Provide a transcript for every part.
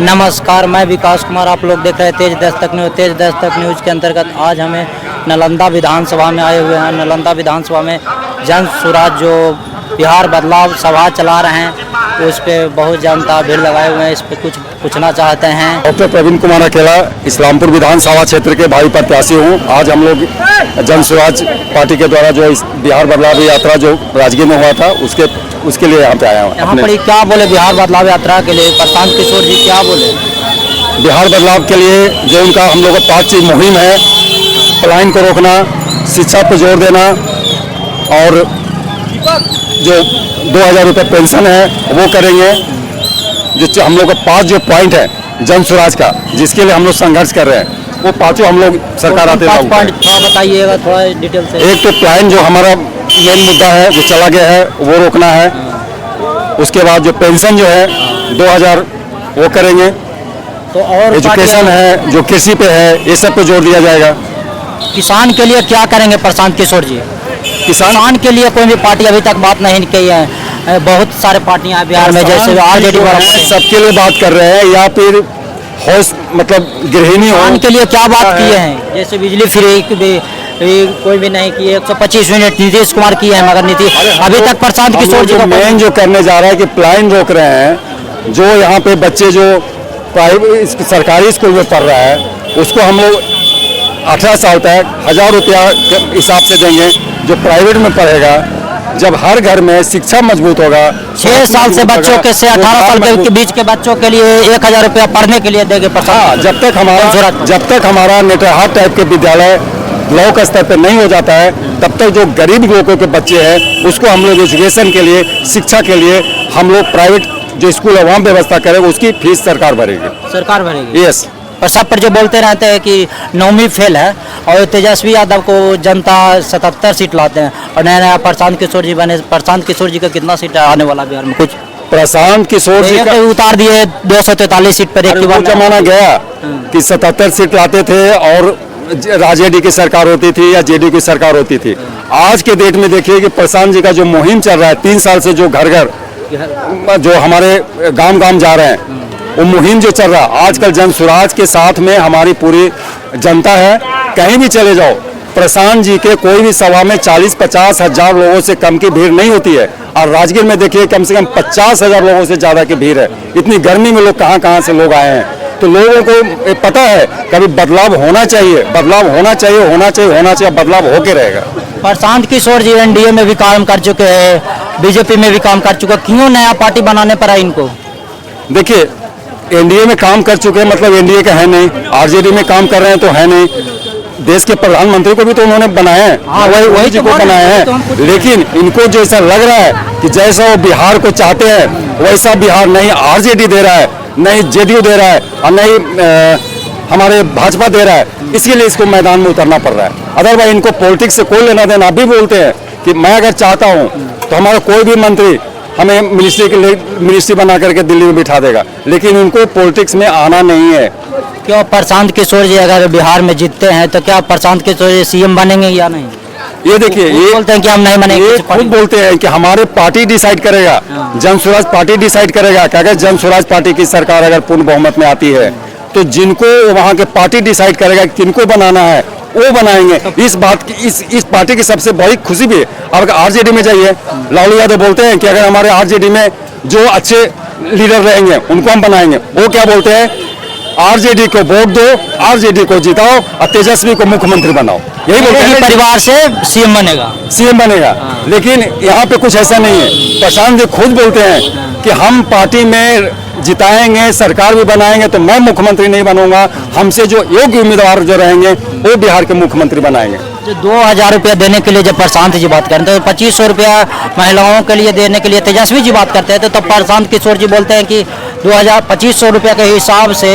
नमस्कार, मैं विकास कुमार। आप लोग देख रहे हैं तेज दस्तक न्यूज। तेज दस्तक न्यूज के अंतर्गत आज हमें नालंदा विधानसभा में आए हुए हैं। नालंदा विधानसभा में जन स्वराज जो बिहार बदलाव सभा चला रहे हैं, उस पर बहुत जनता भीड़ लगाए हुए हैं। इस पर कुछ पूछना चाहते हैं। डॉक्टर प्रवीण कुमार अकेला इस्लामपुर विधानसभा क्षेत्र के भावी प्रत्याशी हूँ। आज हम लोग जन स्वराज पार्टी के द्वारा जो इस बिहार बदलाव यात्रा जो राजगीर में हुआ था उसके लिए यहाँ पे आया हूँ। यहाँ पर क्या बोले बिहार बदलाव यात्रा के लिए प्रशांत किशोर जी क्या बोले? बिहार बदलाव के लिए जो उनका हम लोग का 5 चीज मुहिम है, पलायन को रोकना, शिक्षा पर जोर देना और जो 2000 रुपये पेंशन है वो करेंगे। जो हम लोग का 5 जो पॉइंट है जन स्वराज का, जिसके लिए हम लोग संघर्ष कर रहे हैं, वो 5 हम लोग सरकार आते हैं। थोड़ा बताइएगा, थोड़ा डिटेल से। एक तो पलायन जो हमारा मेन मुद्दा है जो चला गया है वो रोकना है। उसके बाद जो पेंशन जो है 2000 वो करेंगे। तो और एजुकेशन है जो कृषि पे है, ये सब पे जोर दिया जाएगा। किसान के लिए क्या करेंगे प्रशांत किशोर जी? किसान के लिए कोई भी पार्टी अभी तक बात नहीं की है। बहुत सारे पार्टियां बिहार में जैसे आरजेडी सबके लिए बात कर रहे हैं, या फिर हाउस मतलब गृहिणी के लिए क्या बात किए हैं? जैसे बिजली फ्री कोई भी नहीं किए। 125 यूनिट नीतीश कुमार किए हैं, मगर अभी तक प्रशांत किशोर जी मेन जो करने जा रहा है कि पलायन रोक रहे हैं। जो यहाँ पे बच्चे जो प्राइवेट सरकारी स्कूल में पढ़ रहा है, उसको हम लोग 18 साल तक 1000 रुपया के हिसाब से देंगे। जो प्राइवेट में पढ़ेगा, जब हर घर में शिक्षा मजबूत होगा, 6 साल से बच्चों के से 18 साल के बीच के बच्चों के लिए 1000 रुपया पढ़ने के लिए देंगे। जब तक हमारा नेटरहाट टाइप के विद्यालय ब्लॉक स्तर पे नहीं हो जाता है, तब तक जो गरीब लोगों के बच्चे हैं उसको हम लोग एजुकेशन के लिए, शिक्षा के लिए हम लोग प्राइवेट जो स्कूल है वहाँ व्यवस्था करेंगे। उसकी फीस सरकार भरेगी। यस। और सब पर जो बोलते रहते हैं कि 9वीं फेल है, और तेजस्वी यादव को जनता 77 सीट लाते हैं, और नया प्रशांत किशोर जी बने। प्रशांत किशोर जी का कितना सीट आने वाला बिहार में? कुछ प्रशांत किशोर जी का उतार दिए 243 सीट पर। एक जमाना गया कि 77 सीट लाते थे और आरजेडी की सरकार होती थी या जेडी की सरकार होती थी। आज के डेट में देखिए कि प्रशांत जी का जो मुहिम चल रहा है, 3 साल से जो घर घर जो हमारे गांव गांव जा रहे हैं, वो मुहिम जो चल रहा है, आजकल जन स्वराज के साथ में हमारी पूरी जनता है। कहीं भी चले जाओ, प्रशांत जी के कोई भी सभा में 40-50 हजार लोगों से कम की भीड़ नहीं होती है। और राजगीर में देखिए कम से कम 50,000 लोगों से ज्यादा की भीड़ है। इतनी गर्मी में लोग कहाँ से लोग आए हैं। तो लोगों को पता है कभी बदलाव होना चाहिए, बदलाव होना चाहिए, बदलाव होके रहेगा। प्रशांत किशोर जी एनडीए में भी काम कर चुके हैं, बीजेपी में भी काम कर चुके हैं। क्यों नया पार्टी बनाने पड़ा इनको? देखिए, एनडीए में काम कर चुके हैं मतलब एनडीए का है नहीं, आरजेडी में काम कर रहे हैं तो है नहीं। देश के प्रधानमंत्री को भी तो उन्होंने बनाया है, वही जी को बनाया है। लेकिन इनको जैसा लग रहा है कि जैसा वो बिहार को चाहते हैं वैसा बिहार नहीं आरजेडी दे रहा है, नहीं जेडीयू दे रहा है, और नहीं हमारे भाजपा दे रहा है। इसके लिए इसको मैदान में उतरना पड़ रहा है। अदरवाइज इनको पॉलिटिक्स से कोई लेना देना। अभी बोलते हैं कि मैं अगर चाहता हूँ तो हमारा कोई भी मंत्री हमें मिनिस्ट्री बना करके दिल्ली में बिठा देगा, लेकिन उनको पॉलिटिक्स में आना नहीं है। क्यों प्रशांत किशोर जी अगर बिहार में जीतते हैं तो क्या प्रशांत किशोर जी सीएम बनेंगे या नहीं? ये देखिए, ये बोलते हैं कि हम नहीं बनेंगे। खुद बोलते हैं कि हमारे पार्टी डिसाइड करेगा, जन स्वराज पार्टी डिसाइड करेगा। कि अगर जन स्वराज पार्टी की सरकार अगर पूर्ण बहुमत में आती है तो जिनको वहाँ के पार्टी डिसाइड करेगा किनको बनाना है वो बनाएंगे। इस बात की इस पार्टी की सबसे बड़ी खुशी भी है। अब आरजेडी में जाइए, लालू यादव बोलते हैं कि अगर हमारे आरजेडी में जो अच्छे लीडर रहेंगे उनको हम बनाएंगे। वो क्या बोलते हैं, आरजेडी को वोट दो, आरजेडी को जिताओ और तेजस्वी को मुख्यमंत्री बनाओ। यही बोलते हैं, परिवार से सीएम बनेगा। लेकिन यहाँ पे कुछ ऐसा नहीं है। प्रशांत जी खुद बोलते हैं कि हम पार्टी में जिताएंगे, सरकार भी बनाएंगे, तो मैं मुख्यमंत्री नहीं बनूंगा। हमसे जो योग्य उम्मीदवार जो रहेंगे वो बिहार के मुख्यमंत्री बनाएंगे। जो 2000 रुपया देने के लिए जब प्रशांत जी बात करते हैं, तो 2500 रुपया महिलाओं के लिए देने के लिए तेजस्वी जी बात करते हैं, तो प्रशांत किशोर जी बोलते हैं कि 2500 रुपया के हिसाब से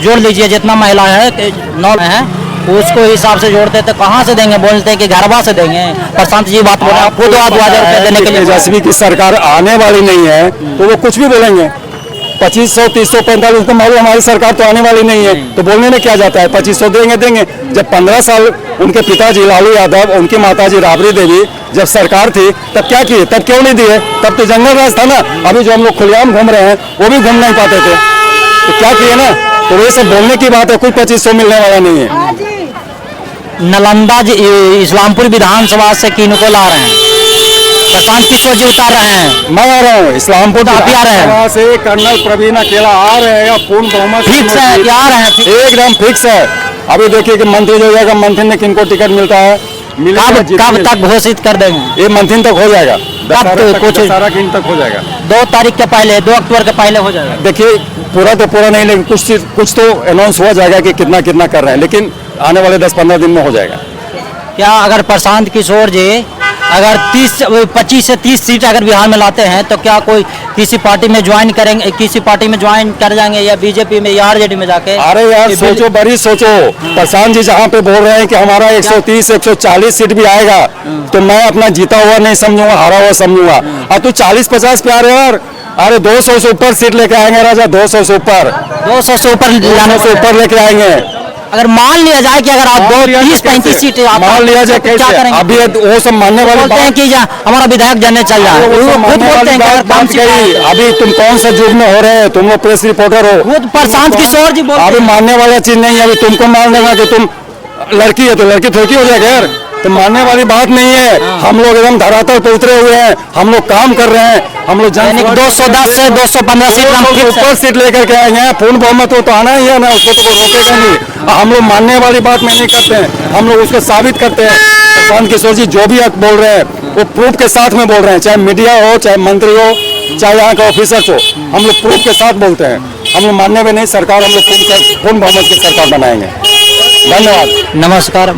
जोड़ लीजिए, जितना महिला है 9 है उसको हिसाब से जोड़ते हैं। तो कहाँ से देंगे? बोलते हैं कि घरवा से देंगे। प्रशांत जी बात बोल रहे हैं, खुद 2000 रुपया देने के लिए। तेजस्वी की सरकार आने वाली नहीं है तो वो कुछ भी बोलेंगे। 2500, 300, 45 उसको मालूम हमारी सरकार तो आने वाली नहीं है, तो बोलने में क्या जाता है। 2500 देंगे। जब 15 साल उनके पिताजी लालू यादव, उनकी माताजी राबड़ी देवी जब सरकार थी तब क्या किए, तब क्यों नहीं दिए? तब तो जंगल राज था ना। अभी जो हम लोग खुलेआम घूम रहे हैं वो भी घूम नहीं पाते थे। तो क्या किए ना, तो ये सब बोलने की बात है, कोई 2500 मिलने वाला नहीं है। नालंदा इस्लामपुर विधानसभा से किनको ला रहे हैं? प्रशांत किशोर जी उतार रहे हैं। मैं आ रहा हूँ इस्लामपुर तो आप ही आ रहे हैं? विधानसभा से कर्नल प्रवीण अकेला आ रहे हैं, या पूर्ण बहुमत फिक्स है कि आ रहे हैं? फिक्स। एकदम फिक्स है। अभी देखिए कि मंत्री जो जाएगा, मंत्री ने किनको टिकट मिलता है, कब तक घोषित कर देंगे? ये मंथन तक हो जाएगा, कुछ सारा दिन तक हो जाएगा। 2 तारीख के पहले, 2 अक्टूबर के पहले हो जाएगा। देखिए पूरा तो पूरा नहीं, लेकिन कुछ तो अनाउंस हुआ जाएगा कि कितना कितना कर रहे हैं, लेकिन आने वाले 10-15 दिन में हो जाएगा। क्या अगर प्रशांत किशोर जी अगर 25 से 30 सीट अगर बिहार में लाते हैं तो क्या कोई किसी पार्टी में ज्वाइन करेंगे, किसी पार्टी में ज्वाइन कर जाएंगे या बीजेपी में या आरजेडी में जाके? अरे यार सोचो, बड़ी सोचो। प्रशांत जी जहाँ पे बोल रहे हैं कि हमारा 130 140 सीट भी आएगा, तो मैं अपना जीता हुआ नहीं समझूंगा, हारा हुआ समझूंगा। और तू 40-50 पे आ रहे यार, अरे 200 से ऊपर सीट लेके आएंगे राजा, 200 से ऊपर, 200 से ऊपर लाने से ऊपर लेके आएंगे। अगर मान लिया जाए कि अगर आप 30-35 सीट मान लिया जाए, क्या कैसे? करेंगे? अभी वो सब मानने वाले बोलते हैं कि हमारा विधायक जाने चल जाए, वो सब खुद मानने बोलते वाली हैं कि अगर बात कम गई। अभी तुम कौन सा युग में हो रहे हैं? तुम लोग प्रेस रिपोर्टर हो, खुद प्रशांत किशोर जी बोलते अभी हैं। मानने वाला चीज नहीं है। अभी तुमको मान लेगा कि तुम लड़की है तो लड़की थोड़ी हो जाएगा यार, तो मानने वाली बात नहीं है। हम लोग एकदम धरातल पे उतरे हुए हैं, हम लोग काम कर रहे हैं, हम लोग 210 से 215 सीट ऊपर सीट लेकर के आएंगे। पूर्ण बहुमत तो आना ही है ना, उसको तो रोकेगा नहीं। हम लोग मानने वाली बात में नहीं करते हैं, हम लोग उसको साबित करते हैं। प्रशांत किशोर जी जो भी बोल रहे हैं वो प्रूफ के साथ में बोल रहे हैं, चाहे मीडिया हो, चाहे मंत्री हो, चाहे यहाँ के ऑफिसर्स हो, हम लोग प्रूफ के साथ बोलते हैं। हम लोग मानने में नहीं, सरकार हम लोग पूर्ण बहुमत की सरकार बनाएंगे। धन्यवाद। नमस्कार।